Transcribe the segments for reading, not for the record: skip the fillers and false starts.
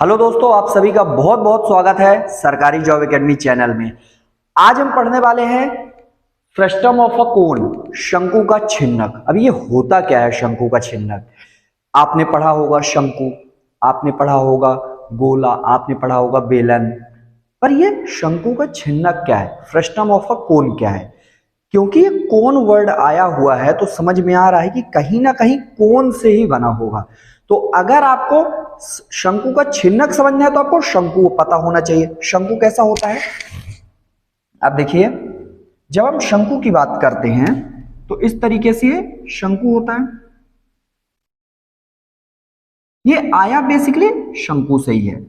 Hello दोस्तों, आप सभी का बहुत बहुत स्वागत है सरकारी जॉब एकेडमी चैनल में। आज हम पढ़ने वाले हैं फ्रस्टम ऑफ अ कोन, शंकु का छिन्नक। अब ये होता क्या है शंकु का छिन्नक? आपने पढ़ा होगा शंकु, आपने पढ़ा होगा गोला, आपने पढ़ा होगा बेलन, पर ये शंकु का छिन्नक क्या है, फ्रस्टम ऑफ अ कोन क्या है? क्योंकि ये कोन वर्ड आया हुआ है तो समझ में आ रहा है कि कहीं ना कहीं कोन से ही बना होगा। तो अगर आपको शंकु का छिन्नक समझना है तो आपको शंकु पता होना चाहिए। शंकु कैसा होता है, अब देखिए, जब हम शंकु की बात करते हैं तो इस तरीके से शंकु होता है। ये आया बेसिकली शंकु से ही है।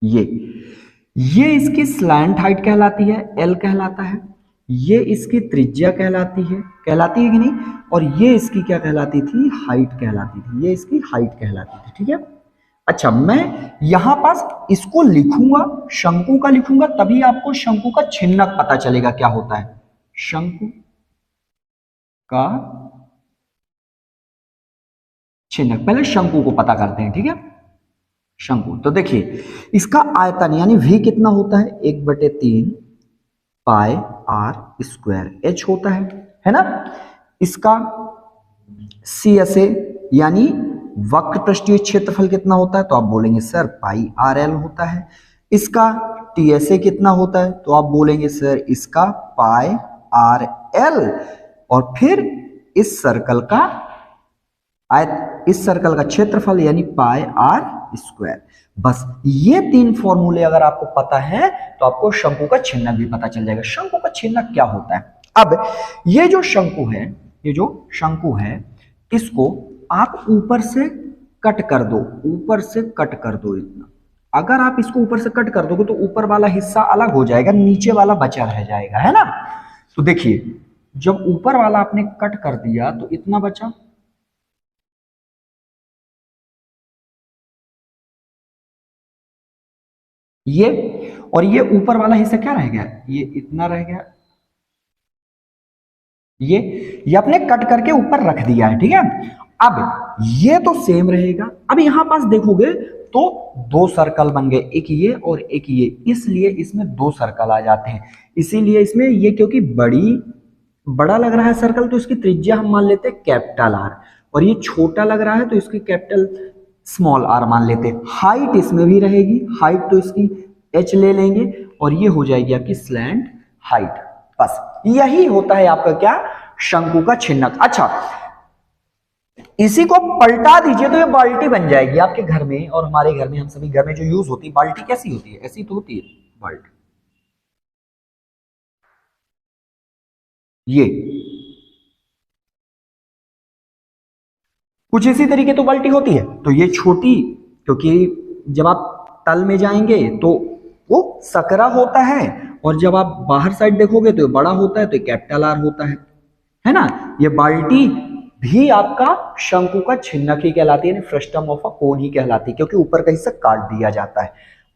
ये इसकी स्लैंट हाइट कहलाती है, एल कहलाता है। ये इसकी त्रिज्या कहलाती है कि नहीं? और ये इसकी क्या कहलाती थी? हाइट कहलाती थी। ये इसकी हाइट कहलाती थी, ठीक है। अच्छा, मैं यहां पास इसको लिखूंगा, शंकु का लिखूंगा, तभी आपको शंकु का छिन्नक पता चलेगा क्या होता है। शंकु का छिन्नक, पहले शंकु को पता करते हैं, ठीक है। शंकु तो देखिए, इसका आयतन यानी v कितना होता है? 1/3 पाई आर स्क्वायर एच होता है ना। इसका सी एस ए यानी वक्र पृष्ठीय क्षेत्रफल कितना होता है? तो आप बोलेंगे सर पाई आर एल होता है। इसका टी एस ए कितना होता है? तो आप बोलेंगे सर इसका पाई आर एल। और फिर इस सर्कल का इस सर्कल का क्षेत्रफल यानी पाई आर स्क्वायर। बस ये तीन फॉर्मूले अगर आपको पता है तो आपको शंकु का छिन्नक भी पता चल जाएगा। शंकु का छिन्नक क्या होता है? अब ये जो शंकु है, इसको आप ऊपर से कट कर दो, इतना। अगर आप इसको ऊपर से कट कर दोगे तो ऊपर वाला हिस्सा अलग हो जाएगा, नीचे वाला बचा रह जाएगा, है ना। तो देखिए, जब ऊपर वाला आपने कट कर दिया तो इतना बचा, ये, और ये ऊपर वाला हिस्सा क्या रह गया? ये इतना रह गया। ये आपने कट करके ऊपर रख दिया है, ठीक है। अब ये तो सेम रहेगा। अब यहां पास देखोगे तो दो सर्कल बन गए, एक ये और एक ये, इसलिए इसमें दो सर्कल आ जाते हैं। इसीलिए इसमें ये, क्योंकि बड़ा लग रहा है सर्कल तो इसकी त्रिज्या हम मान लेते हैं कैपिटल आर, और ये छोटा लग रहा है तो इसकी कैपिटल स्मॉल आर मान लेते हैं। हाइट इसमें भी रहेगी, हाइट तो इसकी एच ले लेंगे और ये हो जाएगी आपकी स्लैंट हाइट। बस यही होता है आपका क्या? शंकु का छिन्नक। अच्छा, इसी को पलटा दीजिए तो ये बाल्टी बन जाएगी आपके घर में और हमारे घर में, हम सभी घर में जो यूज होती है बाल्टी, कैसी होती है? ऐसी तो होती है बाल्टी। ये कुछ इसी तरीके तो बाल्टी होती है। तो ये छोटी, क्योंकि जब आप तल में जाएंगे तो वो सकरा होता है, और जब आप बाहर साइड देखोगे तो ये बड़ा होता है, तो ये कैपिटल आर होता है ना। ये बाल्टी भी आपका शंकु का छिन्नक ही कहलाती है, फ्रस्टम ऑफ अ कोन ही कहलाती है, क्योंकि ऊपर का हिस्सा काट दिया जाता है।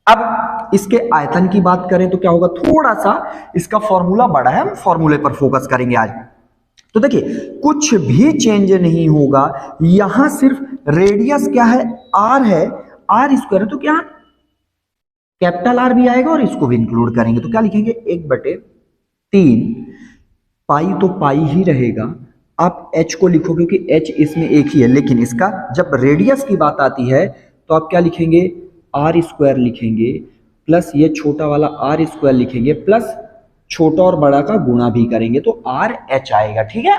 अब इसके आयतन की बात करें तो क्या होगा? थोड़ा सा इसका फॉर्मूला बड़ा है, हम फॉर्मूले पर फोकस करेंगे आज। तो देखिए, कुछ भी चेंज नहीं होगा, यहां सिर्फ रेडियस क्या है? आर है, आर स्क्वायर है, तो क्या कैपिटल आर भी आएगा और इसको भी इंक्लूड करेंगे। तो क्या लिखेंगे? 1/3 पाई, तो पाई ही रहेगा। आप एच को लिखो क्योंकि एच इसमें एक ही है, लेकिन इसका जब रेडियस की बात आती है तो आप क्या लिखेंगे? आर स्क्वायर लिखेंगे, प्लस ये छोटा वाला आर स्क्वायर लिखेंगे, प्लस छोटा और बड़ा का गुणा भी करेंगे तो आर एच आएगा, ठीक है।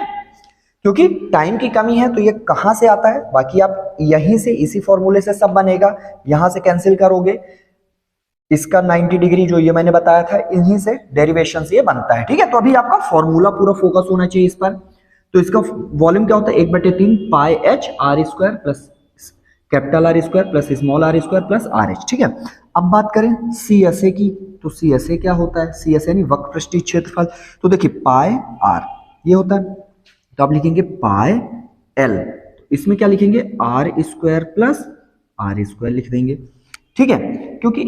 क्योंकि टाइम की कमी है तो ये कहां से आता है? बाकी आप यहीं से, इसी फॉर्मूले से सब बनेगा। यहां से कैंसिल करोगे, इसका 90 डिग्री जो ये मैंने बताया था, इन्हीं से डेरिवेशन से ये बनता है, ठीक है। तो अभी आपका फॉर्मूला पूरा फोकस होना चाहिए इस पर। तो इसका वॉल्यूम क्या होता है? 1/3 pi H R square plus capital R square plus small R square plus R H, ठीक है। अब बात करें सी एस ए की, तो सी एस ए क्या होता है? सी एस ए यानी वक्र पृष्ठीय क्षेत्रफल। तो देखिए, पाई आर ये होता है, तो आप लिखेंगे पाई एल, इसमें क्या लिखेंगे? R square plus R square लिख देंगे, ठीक है। क्योंकि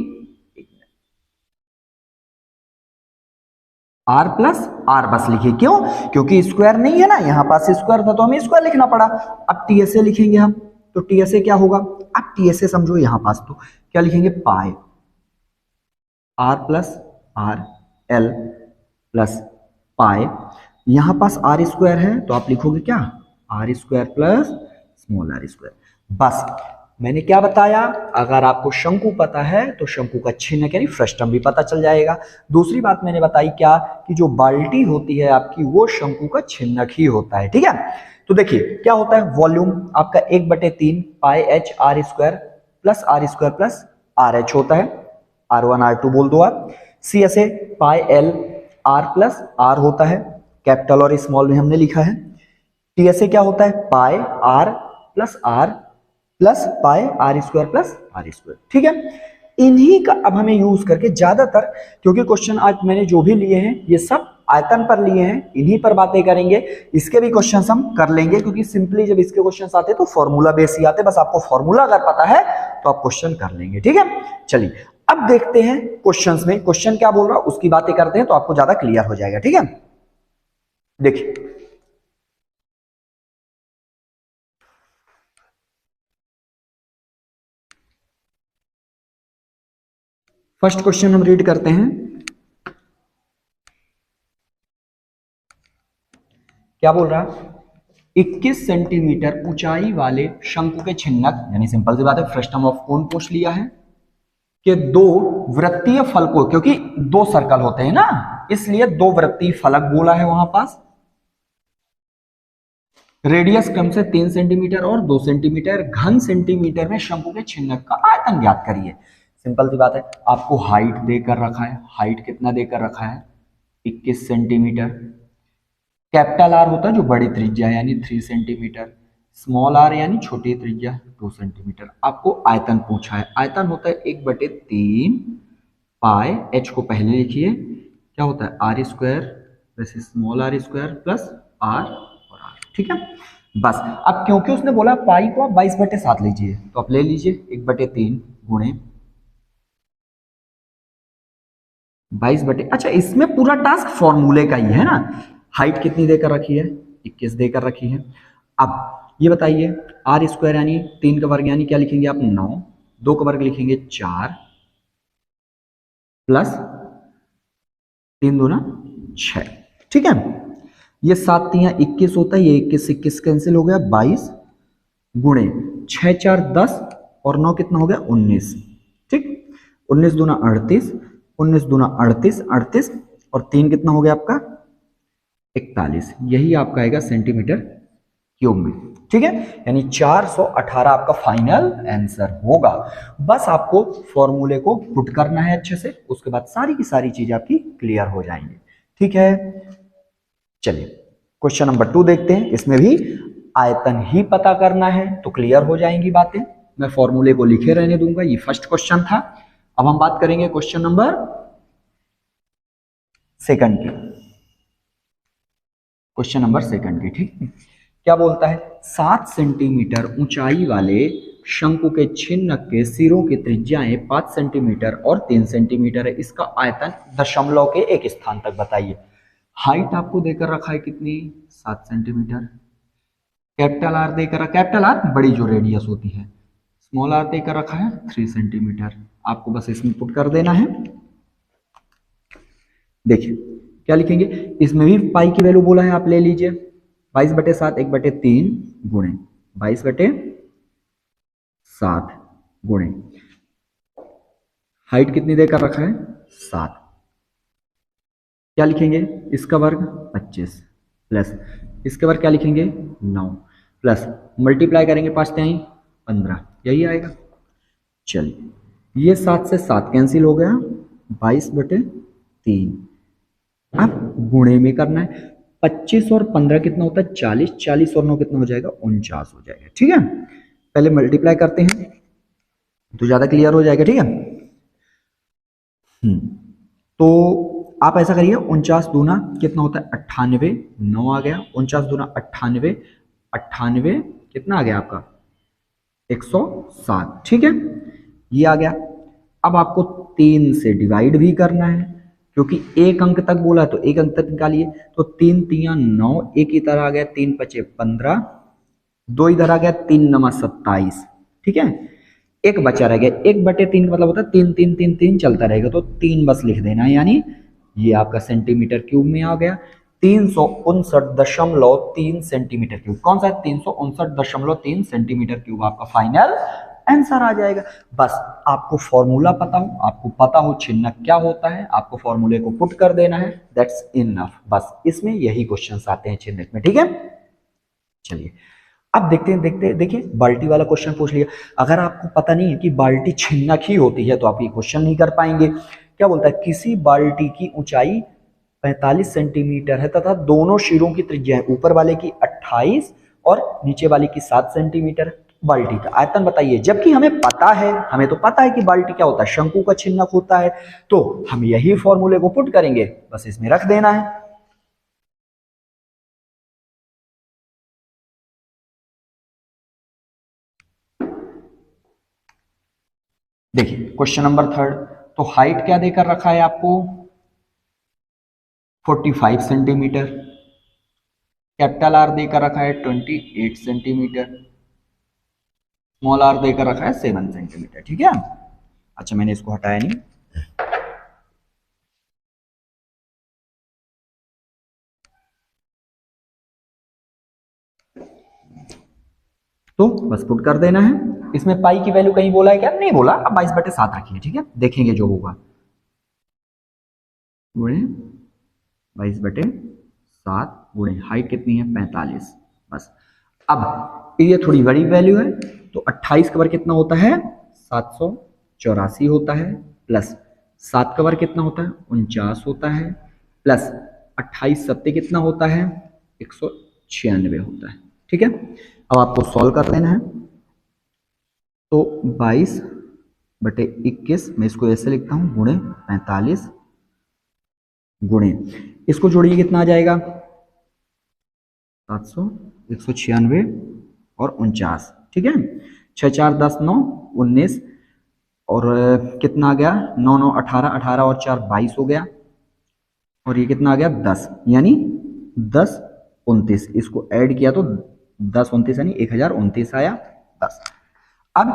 आर प्लस आर बस लिखिए, क्यों? क्योंकि स्क्वायर नहीं है ना, यहां पास स्क्वायर था तो हमें स्क्वायर लिखना पड़ा। अब टीएसए लिखेंगे हम, तो टीएसए क्या होगा? अब टीएसए समझो यहां पास, तो क्या लिखेंगे? Pi R plus R L plus pi, यहां पास आर स्क्वायर है तो आप लिखोगे क्या? R square plus small R square. बस मैंने क्या बताया, अगर आपको शंकु पता है तो शंकु का छिन्नक यानी फ्रस्टम भी पता चल जाएगा। दूसरी बात मैंने बताई क्या, कि जो बाल्टी होती है आपकी वो शंकु का छिन्नक ही होता है, ठीक है। तो देखिए क्या होता है, वॉल्यूम आपका 1/3 pi H R square plus R H होता है, R1 R2 बोल दो आप। सी ऐसे pi L R plus R होता है, कैपिटल और स्मॉल में हमने लिखा है। टी ऐसे क्या होता है? Pi R plus pi R square plus R square, ठीक है। इन्हीं का अब हमें यूज करके ज्यादातर, क्योंकि क्वेश्चन आज मैंने जो भी लिए हैं ये सब आयतन पर लिए हैं, इन्हीं पर बातें करेंगे। इसके भी क्वेश्चंस हम कर लेंगे, क्योंकि सिंपली जब इसके क्वेश्चंस आते तो फॉर्मूला बेस ही आते, बस आपको फॉर्मूला अगर पता है तो आप क्वेश्चन कर लेंगे, ठीक है। चलिए अब देखते हैं क्वेश्चंस में क्वेश्चन क्या बोल रहा है, उसकी बातें करते हैं तो आपको ज्यादा क्लियर हो जाएगा, ठीक है। देखिए फर्स्ट क्वेश्चन हम रीड करते हैं। क्या बोल रहा है? 21 सेंटीमीटर ऊंचाई वाले शंकु के छिन्नक, यानी सिंपल सी बात है फ्रस्टम ऑफ कोन पूछ लिया है, कि दो वृत्तीय फलकों, क्योंकि दो सर्कल होते हैं ना इसलिए दो वृत्तीय फलक बोला है वहां पास। रेडियस क्रम से 3 सेंटीमीटर और 2 सेंटीमीटर, घन सेंटीमीटर में शंकु के छिन्नक का आयतन ज्ञात करिए। सिंपल सी बात है, आपको हाइट देकर रखा है, हाइट कितना देकर रखा है? 21 सेंटीमीटर। कैपिटल आर होता है जो बड़ी त्रिज्या है यानी 3 सेंटीमीटर, स्मॉल आर यानी छोटी त्रिज्या 2 सेंटीमीटर। आपको आयतन पूछा है, आयतन होता है 1/3 पाई एच को पहले लिखिए, क्या होता है? आर स्क्वायर वैसे small R square plus R और आर, ठीक है। बस अब क्योंकि उसने बोला पाई को आप 22/7 लीजिए तो आप ले लीजिए 1/3 गुणे 22 अच्छा इसमें पूरा टास्क फॉर्मूले का ही है ना। हाइट कितनी देकर रखी है? 21 देकर रखी है। अब ये बताइए आर स्क्वायर यानी 3 का वर्ग यानी क्या लिखेंगे आप? 9, 2 का वर्ग लिखेंगे 4 प्लस 3 दूना 6, ठीक है। ये 7 3 21 होता है, ये 21 21 कैंसिल हो गया, 22 गुणे 6 4 10 और 9 कितना हो गया? 19, ठीक। 19 दूना 38, 19 दूना 38 38 और 3 कितना हो गया आपका? 41, यही आपका आएगा सेंटीमीटर क्यूब में, ठीक है। यानी 418 आपका फाइनल आंसर होगा। बस आपको फॉर्मूले को पुट करना है अच्छे से, उसके बाद सारी की सारी चीज आपकी क्लियर हो जाएंगी, ठीक है। चलिए क्वेश्चन नंबर 2 देखते हैं, इसमें भी आयतन ही पता करना है तो क्लियर हो जाएंगी बातें। मैं फॉर्मूले को लिखे रहने दूंगा, ये फर्स्ट क्वेश्चन था। अब हम बात करेंगे क्वेश्चन नंबर सेकंड की, क्वेश्चन नंबर सेकंड की, ठीक है। क्या बोलता है? 7 सेंटीमीटर ऊंचाई वाले शंकु के छिन्नक के सिरों की त्रिज्याएं 5 सेंटीमीटर और 3 सेंटीमीटर है, इसका आयतन दशमलव के एक स्थान तक बताइए। हाइट आपको देकर रखा है कितनी? 7 सेंटीमीटर। कैपिटल आर देकर रखा, कैपिटल आर बड़ी जो रेडियस होती है, स्मॉल आर देकर रखा है 3 सेंटीमीटर। आपको बस इसमें पुट कर देना है। देखिए क्या लिखेंगे, इसमें भी पाई की वैल्यू बोला है, आप ले लीजिए 22/7 1/3 गुणे 22/7 गुणे हाइट कितनी देकर रखा है? 7, क्या लिखेंगे? इसका वर्ग 25 प्लस इसके वर्ग क्या लिखेंगे? 9 प्लस मल्टीप्लाई करेंगे 5 तिहाई 15, यही आएगा। चलिए ये 7 से 7 कैंसिल हो गया, 22/3। अब गुणे में करना है, 25 और 15 कितना होता है? 40, 40 और 9 कितना हो जाएगा? 49 हो जाएगा, ठीक है। पहले मल्टीप्लाई करते हैं तो ज्यादा क्लियर हो जाएगा, ठीक है। तो आप ऐसा करिए, 49 दूना कितना होता है? 98, 9 आ गया, 49 दूना 98, 98 कितना आ गया आपका? 107, ठीक है, ये आ गया। अब आपको 3 से डिवाइड भी करना है, क्योंकि एक अंक तक बोला तो एक अंक तक निकालिए। तो 3 तिया 9, एक इधर आ गया 3 पचे 15, 2 इधर आ गया 3 नमा 27, ठीक है। एक बचा रह गया, 1/3 मतलब होता है 3 3 3 3 चलता रहेगा, तो 3 बस लिख देना, यानी ये आपका सेंटीमीटर क्यूब में आ गया 359.3 सेंटीमीटर क्यूब। कौन सा है? 359.3 सेंटीमीटर क्यूब आपका फाइनल आंसर आ जाएगा। बस आपको फॉर्मूला पता हो, आपको पता हो छिन्नक क्या होता है, आपको फॉर्मूले को पुट कर देना है, दैट्स इनफ। बस इसमें यही क्वेश्चंस आते हैं छिन्नक में, ठीक है। चलिए अब देखते हैं देखिए बाल्टी वाला क्वेश्चन पूछ लिया। अगर आपको पता नहीं है कि बाल्टी छिन्नक ही होती है तो आप ये क्वेश्चन नहीं कर पाएंगे। क्या बोलता है? किसी बाल्टी की ऊंचाई 45 सेंटीमीटर है तथा दोनों सिरों की त्रिज्या है, ऊपर वाले की 28 और नीचे वाले की 7 सेंटीमीटर। बाल्टी का आयतन बताइए। जबकि हमें पता है, हमें तो पता है कि बाल्टी क्या होता है, शंकु का छिन्नक होता है, तो हम यही फॉर्मूले को पुट करेंगे, बस इसमें रख देना है। देखिए क्वेश्चन नंबर 3, तो हाइट क्या देकर रखा है आपको? 45 सेंटीमीटर। कैपिटल आर देकर रखा है 28 सेंटीमीटर। स्मॉल आर देकर रखा है 7 सेंटीमीटर, ठीक है। अच्छा मैंने इसको हटाया नहीं। तो बस पुट कर देना है। इसमें पाई की वैल्यू कहीं बोला है क्या? नहीं बोला। अब 22/7 रखिए, ठीक है, देखेंगे जो होगा। गुणे 22/7 गुणे हाइट कितनी है? 45। बस अब ये थोड़ी बड़ी वैल्यू है, तो 28 का वर्ग कितना होता है? 784 होता है, प्लस 7 का वर्ग कितना होता है? 49 होता है, प्लस 28 सत्ते कितना होता है? 196 होता है, ठीक है। अब आपको सॉल्व कर लेना है। तो 22/21 मैं इसको ऐसे लिखता हूं, गुणे 45 गुणे, इसको जोड़िए कितना आ जाएगा? 700, 196 और 49, ठीक है। 6 4 10 9 19 और कितना आ गया? 9 9 18, 18 और 4 22 हो गया, और ये कितना आ गया? 10, यानी 10 29, इसको ऐड किया तो 10 29 यानी 1029 आया। बस अब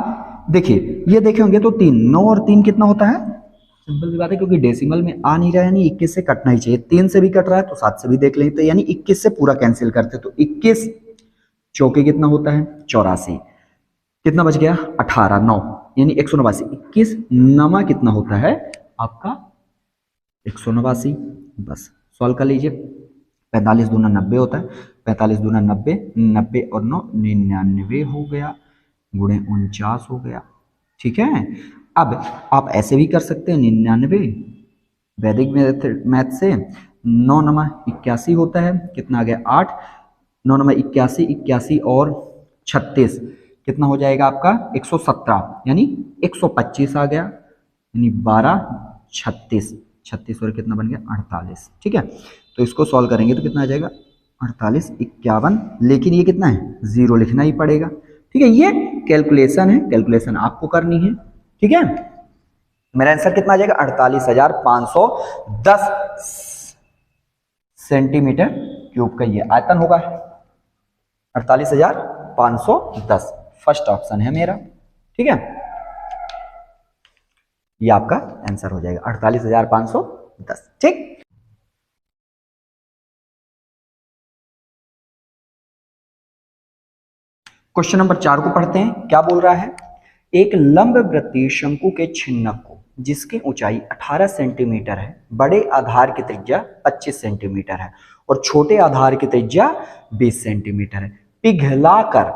देखिए ये देखे होंगे तो 3 9 और 3 कितना होता है? सिंपल सी बात है, क्योंकि डेसिमल में आ नहीं रहा है, यानी 21 से कटना ही चाहिए। 3 से भी कट रहा है तो 7 से भी देख लेते, यानी 21 से पूरा कैंसिल करते, तो 21 चौके कितना होता है? 84। कितना बच गया? 18 9 यानी 189। 21 नमा कितना होता है आपका? 189। बस सॉल्व कर लीजिए। 45 दूना 90 होता है, 45 दूना 90, 90 और 9 99 हो गया, गुणे 49 हो गया, ठीक है। अब आप ऐसे भी कर सकते हैं, 99 वैदिक मैथ से 9 नमा 81 होता है, कितना आ गया? 8, 9 नमा 81, 81 और 36 कितना हो जाएगा आपका? 117, यानी 125 आ गया, यानी 12 36, 36 और कितना बन गया? 48, ठीक है। तो इसको सॉल्व करेंगे तो कितना आ जाएगा? 48 51, लेकिन ये कितना है? 0 लिखना ही पड़ेगा, ठीक है। ये कैलकुलेशन है, कैलकुलेशन आपको करनी है, ठीक है। मेरा आंसर कितना आ जाएगा? 48,510 सेंटीमीटर क्यूब का ये आयतन होगा। 48,510 फर्स्ट ऑप्शन है मेरा, ठीक है। ये आपका आंसर हो जाएगा 48,510, ठीक। क्वेश्चन नंबर 4 को पढ़ते हैं। क्या बोल रहा है? एक लंबवृत्तीय शंकु के छिन्नक को जिसकी ऊंचाई 18 सेंटीमीटर है, बड़े आधार की त्रिज्या 25 सेंटीमीटर है और छोटे आधार की त्रिज्या 20 सेंटीमीटर है, पिघलाकर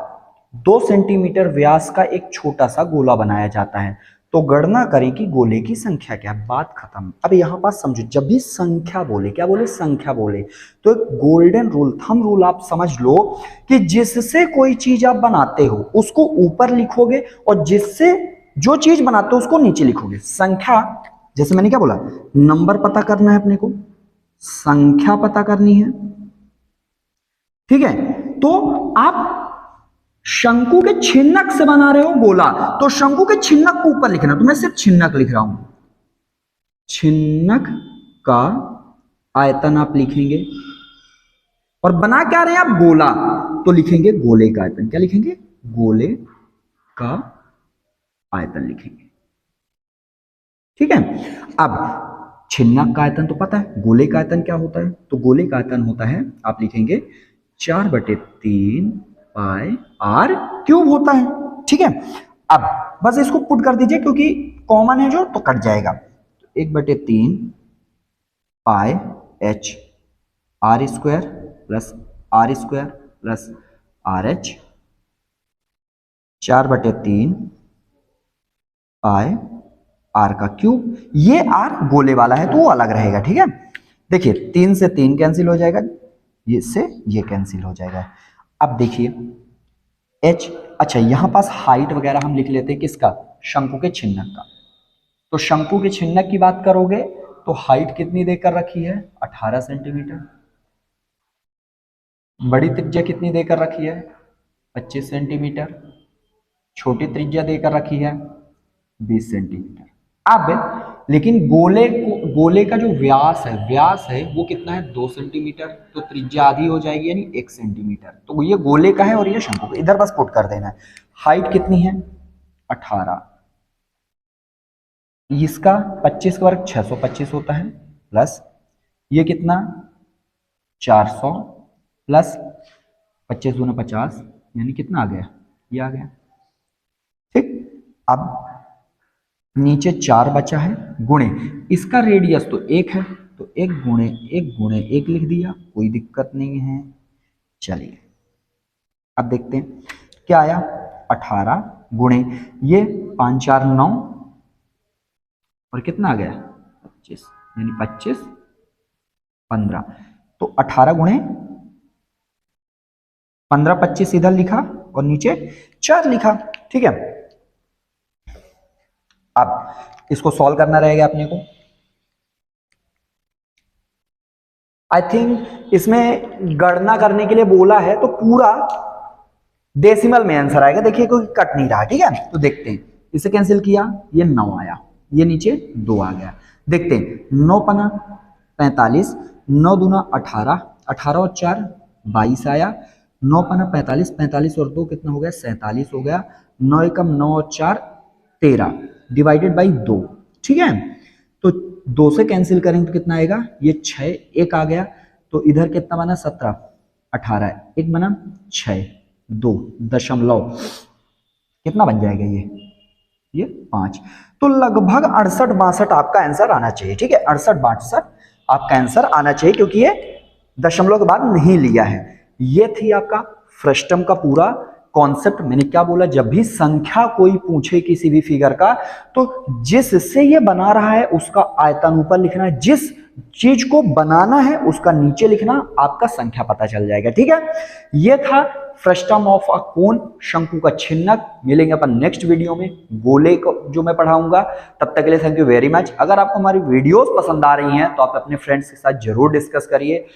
2 सेंटीमीटर व्यास का एक छोटा सा गोला बनाया जाता है, तो गणना करें कि गोले की संख्या क्या है। बात खत्म। अब यहां पास समझो, जब भी संख्या बोले, क्या बोले? संख्या बोले, तो एक गोल्डन रूल, थंब रूल आप समझ लो कि जिससे कोई चीज आप बनाते हो उसको ऊपर लिखोगे और जिससे जो चीज बनाते हो उसको नीचे लिखोगे। संख्या, जैसे मैंने क्या बोला, नंबर पता करना है अपने को, संख्या पता करनी है, ठीक है। तो आप शंकु के छिन्नक से बना रहे हो गोला, तो शंकु के छिन्नक को ऊपर लिखना, तो मैं सिर्फ छिन्नक लिख रहा हूं, छिन्नक का आयतन आप लिखेंगे, और बना क्या रहे हैं आप, गोला, तो लिखेंगे गोले का आयतन। क्या लिखेंगे, गोले का आयतन लिखेंगे। ठीक है। अब छिन्नक का आयतन तो पता है, गोले का आयतन क्या होता है, तो गोले का आयतन होता है, आप लिखेंगे 4/3 पाई आर क्यूब होता है। ठीक है। अब बस इसको पुट कर दीजिए क्योंकि कॉमन है जो, तो कट जाएगा। 1/3 pi H R square plus R square plus R H, 4/3 pi R का क्यूब। ये आर गोले वाला है तो वो अलग रहेगा। ठीक है। देखिए 3 से 3 कैंसिल हो जाएगा, ये से ये कैंसिल हो जाएगा। अब देखिए h, अच्छा यहां पास हाइट वगैरह हम लिख लेते हैं किसका, शंकु के छिन्नक का। तो शंकु के छिन्नक की बात करोगे तो हाइट कितनी देकर रखी है, 18 सेंटीमीटर। बड़ी त्रिज्या कितनी देकर रखी है, 25 सेंटीमीटर। छोटी त्रिज्या देकर रखी है 20 सेंटीमीटर। अब लेकिन गोले का जो व्यास है वो कितना है, 2 सेंटीमीटर, तो त्रिज्या आधी हो जाएगी यानी 1 सेंटीमीटर। तो ये गोले का है और ये शंकु का, इधर बस पुट कर देना है। हाइट कितनी है 18, इसका 25 का वर्ग 625 होता है, प्लस ये कितना 400 प्लस 25 दूना 50 यानी कितना आ गया, ये आ गया। ठीक। अब नीचे 4 बचा है, गुणे इसका रेडियस तो 1 है, तो 1 गुणे 1 लिख दिया, कोई दिक्कत नहीं है। चलिए अब देखते हैं क्या आया, 18 गुणे ये 5 4 9 और कितना आ गया 25, यानी 25 15, तो 18 गुणे 15 25 इधर लिखा और नीचे 4 लिखा। ठीक है। अब इसको सॉल्व करना रहेगा अपने को। आई थिंक इसमें गणना करने के लिए बोला है तो पूरा डेसिमल में आंसर आएगा। देखिए कोई कट नहीं रहा। ठीक है। तो देखते हैं, इसे कैंसिल किया, ये 9 आया, ये नीचे 2 आ गया। देखते हैं 9 पना 45, 9 दूना 18, 18 और 4 22 आया, 9 पना 45, 45 और 2 कितना हो गया 47 हो गया, 9 एकम 9 और 4 13 डिवाइडेड बाई 2। ठीक है। तो 2 से कैंसिल करेंगे तो कितना आएगा, ये 6 1 आ गया, तो इधर कितना बना 17, 18 1 बना 6 2 दशमलव कितना बन जाएगा ये 5। तो लगभग 68 62 आपका आंसर आना चाहिए। ठीक है। 68 62 आपका आंसर आना चाहिए क्योंकि ये दशमलव के बाद नहीं लिया है। ये थी आपका फ्रस्टम का पूरा कॉन्सेप्ट। मैंने क्या बोला, जब भी संख्या कोई पूछे किसी भी फिगर का तो जिससे ये बना रहा है उसका आयतन ऊपर लिखना है, जिस चीज को बनाना है उसका नीचे लिखना, आपका संख्या पता चल जाएगा। ठीक है। ये था फ्रस्टम ऑफ अ कोन, शंकु का छिन्नक। मिलेंगे अपन नेक्स्ट वीडियो में गोले को जो मैं पढ़ाऊंगा। तब तक के लिए थैंक यू वेरी मच। अगर आपको हमारी वीडियोस पसंद आ रही हैं तो आप अपने फ्रेंड्स के साथ जरूर डिस्कस करिए।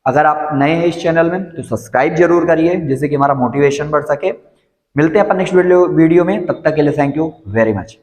अगर आप नए हैं इस चैनल में तो सब्सक्राइब जरूर करिए जिससे कि हमारा मोटिवेशन बढ़ सके। मिलते हैं अपन नेक्स्ट वीडियो में, तब तक के लिए थैंक यू वेरी मच।